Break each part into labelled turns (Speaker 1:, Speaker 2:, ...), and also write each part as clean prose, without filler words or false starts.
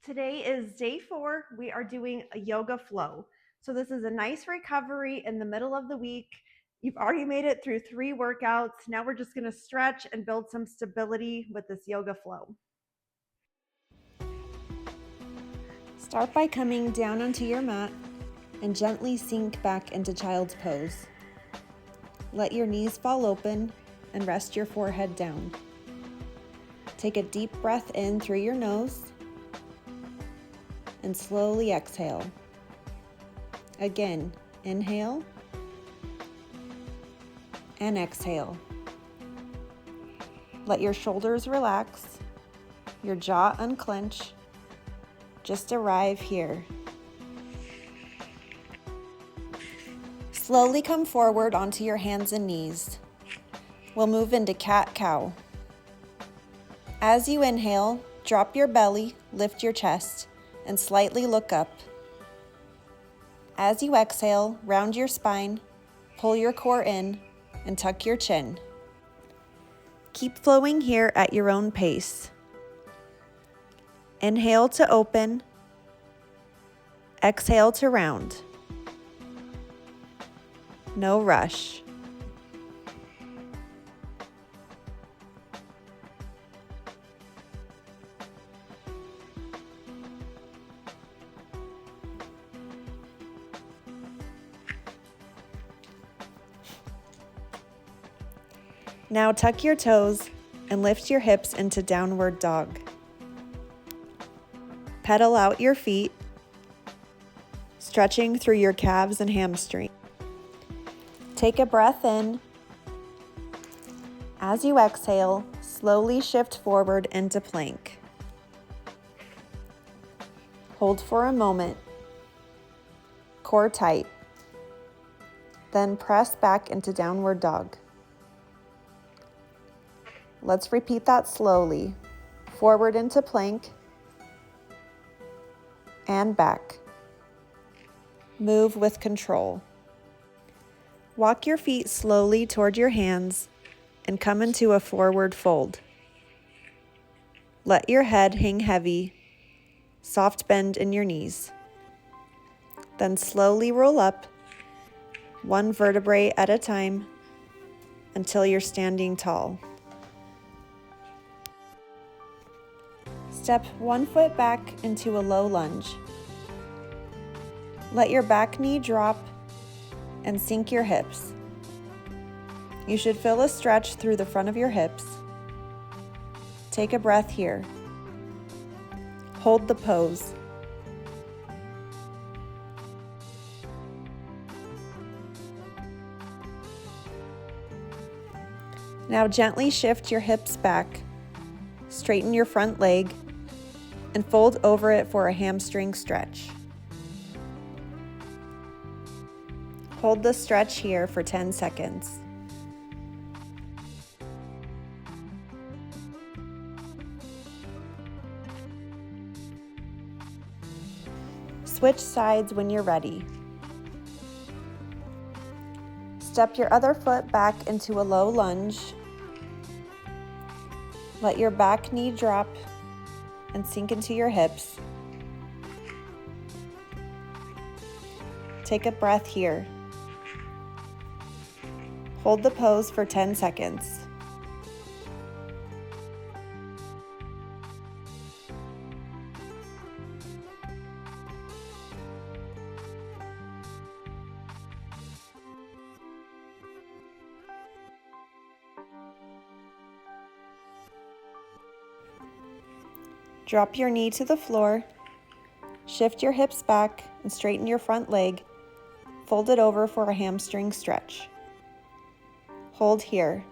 Speaker 1: Today is day 4. We are doing a yoga flow. So this is a nice recovery in the middle of the week. You've already made it through 3 workouts. Now we're just going to stretch and build some stability with this yoga flow. Start by coming down onto your mat and gently sink back into child's pose. Let your knees fall open and rest your forehead down. Take a deep breath in through your nose and slowly exhale. Again, inhale and exhale. Let your shoulders relax, your jaw unclench. Just arrive here. Slowly come forward onto your hands and knees. We'll move into cat-cow. As you inhale, drop your belly, lift your chest, and slightly look up. As you exhale, round your spine, pull your core in, and tuck your chin. Keep flowing here at your own pace. Inhale to open. Exhale to round. No rush. Now tuck your toes and lift your hips into downward dog. Pedal out your feet, stretching through your calves and hamstrings. Take a breath in. As you exhale, slowly shift forward into plank. Hold for a moment. Core tight. Then press back into downward dog. Let's repeat that slowly. Forward into plank and back. Move with control. Walk your feet slowly toward your hands and come into a forward fold. Let your head hang heavy, soft bend in your knees. Then slowly roll up, one vertebrae at a time, until you're standing tall. Step one foot back into a low lunge. Let your back knee drop and sink your hips. You should feel a stretch through the front of your hips. Take a breath here. Hold the pose. Now gently shift your hips back. Straighten your front leg and fold over it for a hamstring stretch. Hold the stretch here for 10 seconds. Switch sides when you're ready. Step your other foot back into a low lunge. Let your back knee drop and sink into your hips. Take a breath here. Hold the pose for 10 seconds. Drop your knee to the floor, shift your hips back and straighten your front leg, fold it over for a hamstring stretch. Hold here.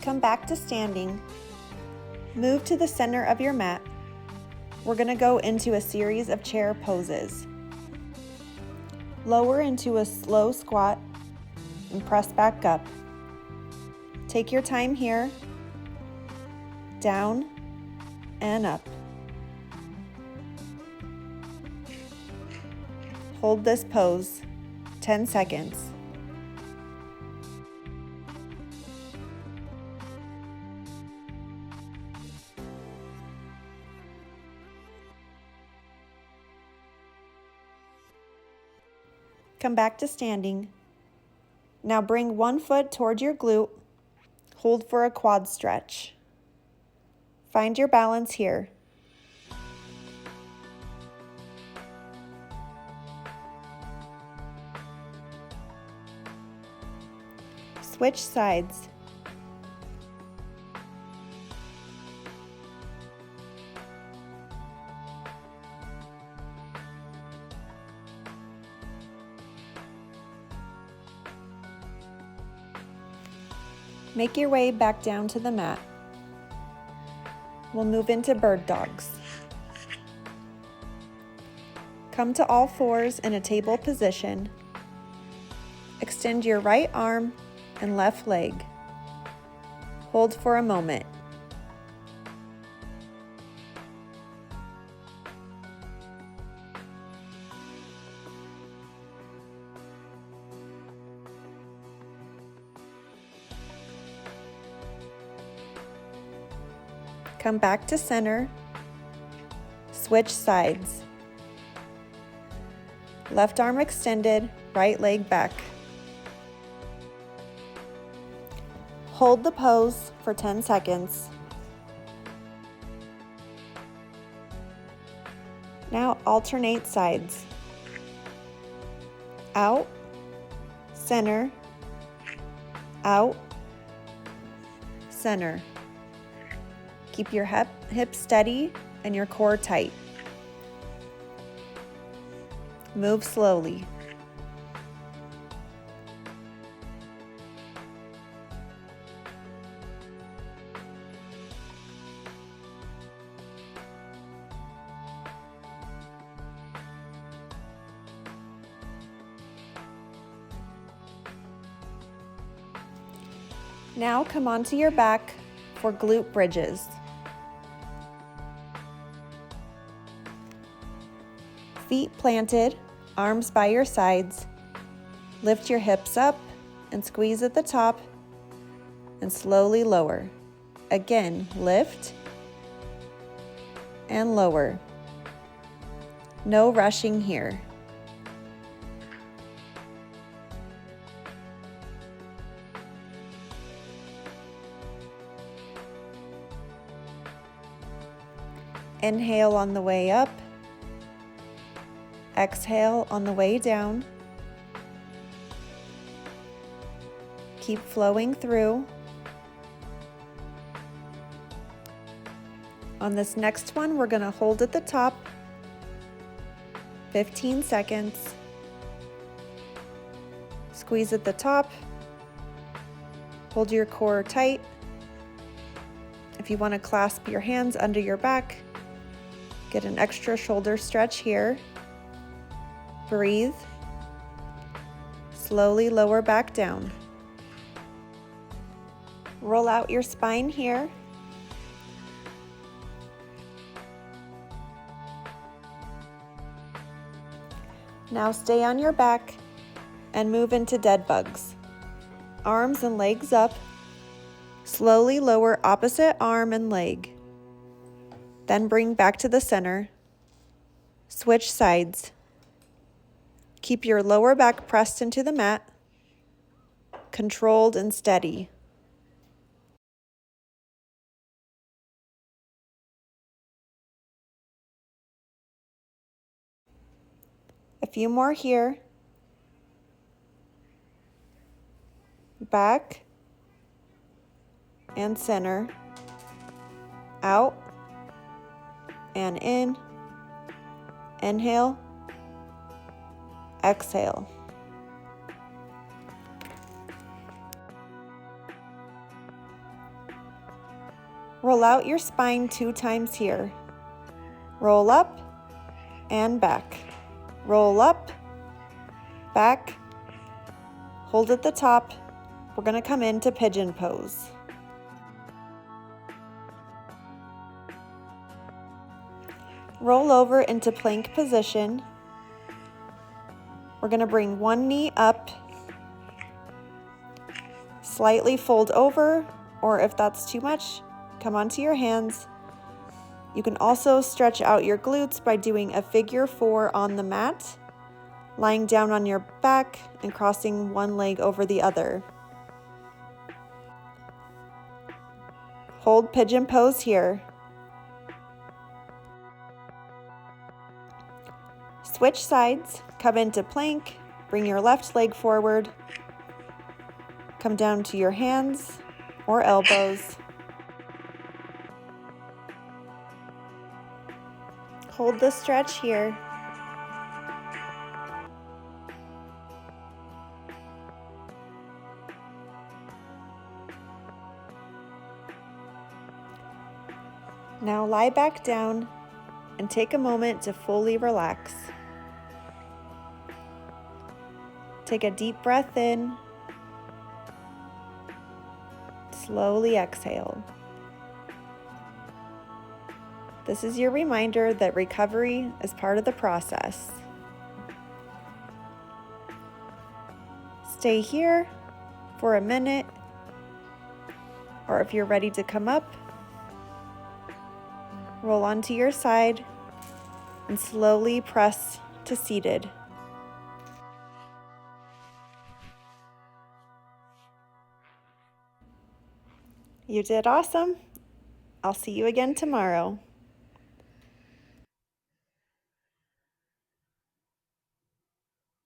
Speaker 1: Come back to standing. Move to the center of your mat. We're going to go into a series of chair poses. Lower into a slow squat and press back up. Take your time here, down and up. Hold this pose 10 seconds. Come back to standing. Now bring one foot toward your glute. Hold for a quad stretch. Find your balance here. Switch sides. Make your way back down to the mat. We'll move into bird dogs. Come to all fours in a table position. Extend your right arm and left leg. Hold for a moment. Come back to center. Switch sides. Left arm extended, right leg back. Hold the pose for 10 seconds. Now alternate sides. Out, center, out, center. Keep your hips steady and your core tight. Move slowly. Now come onto your back for glute bridges. Feet planted, arms by your sides. Lift your hips up and squeeze at the top and slowly lower. Again, lift and lower. No rushing here. Inhale on the way up. Exhale on the way down. Keep flowing through. On this next one, we're going to hold at the top 15 seconds. Squeeze at the top. Hold your core tight. If you want to clasp your hands under your back, get an extra shoulder stretch here. Breathe. Slowly lower back down. Roll out your spine here. Now stay on your back and move into dead bugs. Arms and legs up. Slowly lower opposite arm and leg. Then bring back to the center. Switch sides. Keep your lower back pressed into the mat, controlled and steady. A few more here. Back and center. Out and in. Inhale. Exhale. Roll out your spine 2 times here. Roll up and back. Roll up, back, hold at the top. We're going to come into pigeon pose. Roll over into plank position. We're going to bring one knee up, slightly fold over, or if that's too much, come onto your hands. You can also stretch out your glutes by doing a figure 4 on the mat, lying down on your back and crossing one leg over the other. Hold pigeon pose here. Switch sides, come into plank, bring your left leg forward, come down to your hands or elbows. Hold the stretch here. Now lie back down and take a moment to fully relax. Take a deep breath in. Slowly exhale. This is your reminder that recovery is part of the process. Stay here for a minute, or if you're ready to come up, roll onto your side and slowly press to seated. You did awesome. I'll see you again tomorrow.